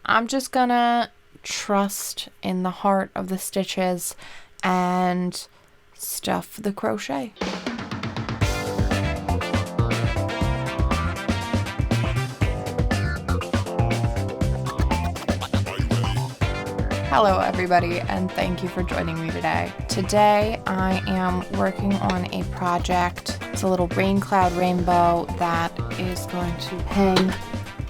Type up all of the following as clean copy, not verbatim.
I'm just gonna trust in the heart of the stitches and stuff the crochet. Hello everybody, and thank you for joining me today. Today I am working on a project. It's a little Raincloud rainbow that is going to hang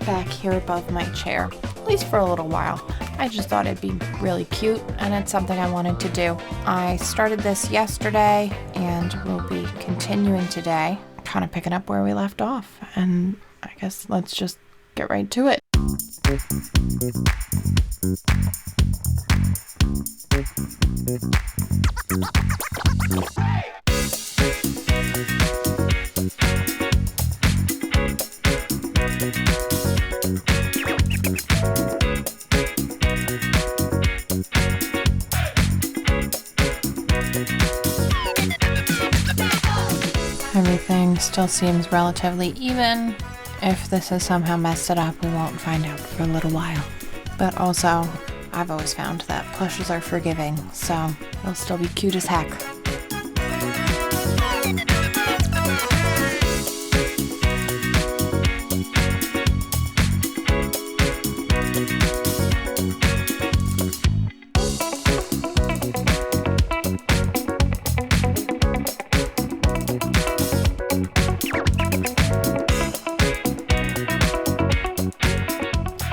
back here above my chair, at least for a little while. I just thought it'd be really cute, and it's something I wanted to do. I started this yesterday and will be continuing today, kind of picking up where we left off, and I guess let's just get right to it. Everything still seems relatively even. If this has somehow messed it up, we won't find out for a little while. But also, I've always found that plushes are forgiving, so they'll still be cute as heck.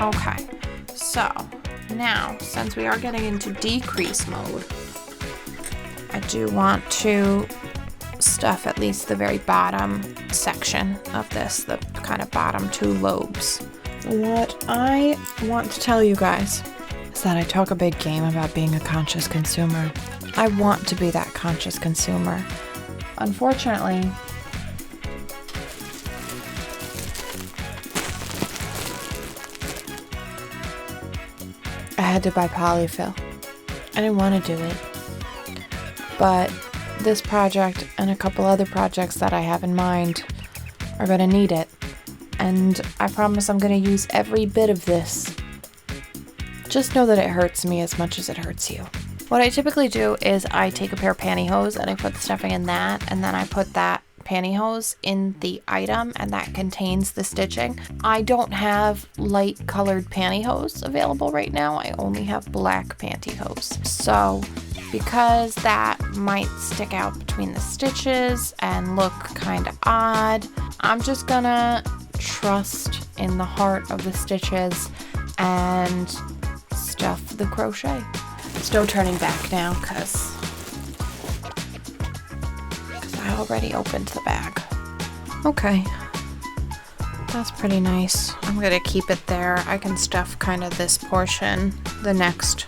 Okay, so now, since we are getting into decrease mode, I do want to stuff at least the very bottom section of this, the kind of bottom two lobes. What I want to tell you guys is that I talk a big game about being a conscious consumer. I want to be that conscious consumer. Unfortunately, I had to buy polyfill. I didn't want to do it, but this project and a couple other projects that I have in mind are going to need it, and I promise I'm going to use every bit of this. Just know that it hurts me as much as it hurts you. What I typically do is I take a pair of pantyhose and I put the stuffing in that, and then I put that pantyhose in the item, and that contains the stitching. I don't have light colored pantyhose available right now. I only have black pantyhose. So because that might stick out between the stitches and look kind of odd, I'm just gonna trust in the heart of the stitches and stuff the crochet. There's no turning back now because I already opened the bag. Okay, that's pretty nice. I'm gonna keep it there. I can stuff kind of this portion, the next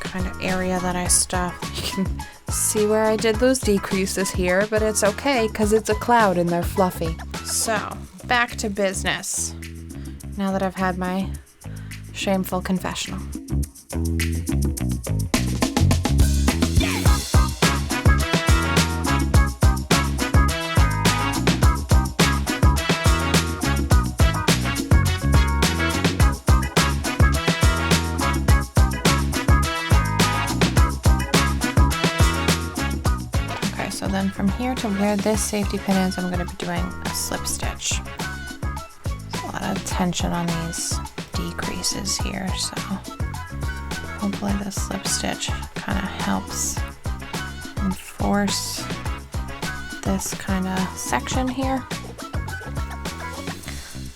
kind of area that I stuff. You can see where I did those decreases here, but it's okay because it's a cloud and they're fluffy. So, back to business. Now that I've had my shameful confessional. So then from here to where this safety pin is, I'm going to be doing a slip stitch. There's a lot of tension on these decreases here, so hopefully this slip stitch kind of helps enforce this kind of section here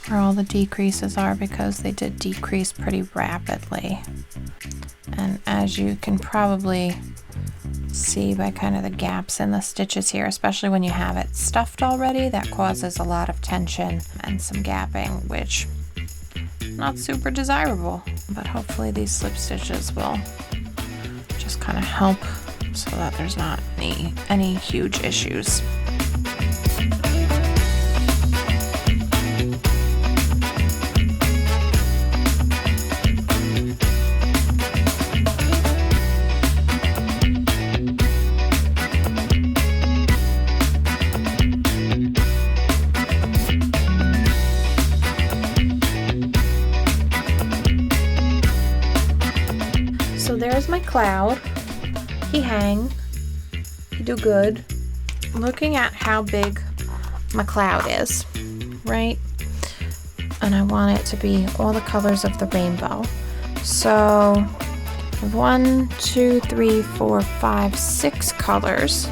where all the decreases are, because they did decrease pretty rapidly. And as you can probably see by kind of the gaps in the stitches here, especially when you have it stuffed already, that causes a lot of tension and some gapping, which is not super desirable. But hopefully these slip stitches will just kind of help so that there's not any huge issues. there's my cloud. He hang. He do good. Looking at how big my cloud is, right? And I want it to be all the colors of the rainbow. So 1, 2, 3, 4, 5, 6 colors.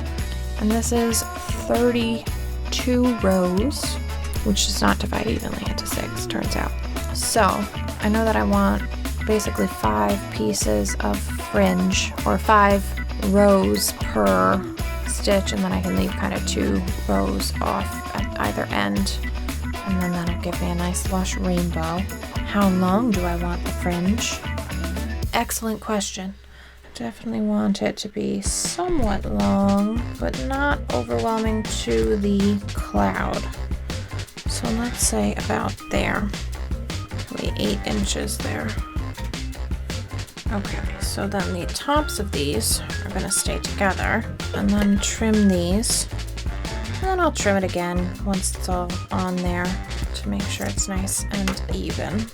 And this is 32 rows, which does not divide evenly into 6, turns out. So I know that I want basically 5 pieces of fringe, or 5 rows per stitch, and then I can leave kind of 2 rows off at either end, and then that'll give me a nice lush rainbow. How long do I want the fringe? Excellent question. Definitely want it to be somewhat long, but not overwhelming to the cloud. So let's say about there, probably 8 inches there. Okay, so then the tops of these are gonna stay together, and then trim these. And then I'll trim it again once it's all on there to make sure it's nice and even.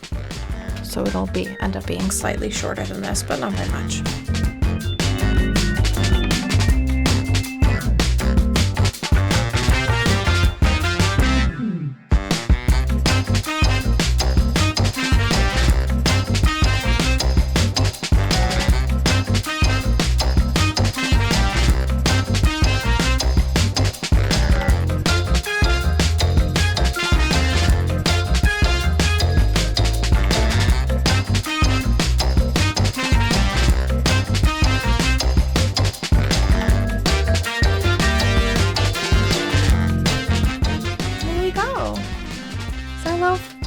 So it'll end up being slightly shorter than this, but not by much.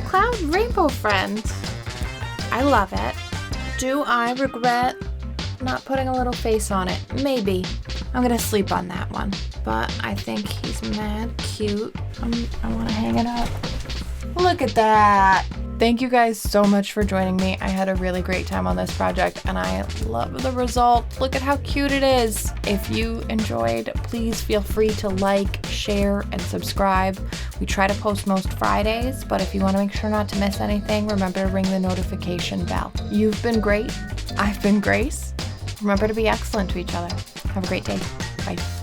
Cloud rainbow friend. I love it. Do I regret not putting a little face on it? Maybe. I'm gonna sleep on that one, but I think he's mad cute. I want to hang it up. Look at that. Thank you guys so much for joining me. I had a really great time on this project and I love the result. Look at how cute it is. If you enjoyed, please feel free to like, share, and subscribe. We try to post most Fridays, but if you want to make sure not to miss anything, remember to ring the notification bell. You've been great. I've been Grace. Remember to be excellent to each other. Have a great day. Bye.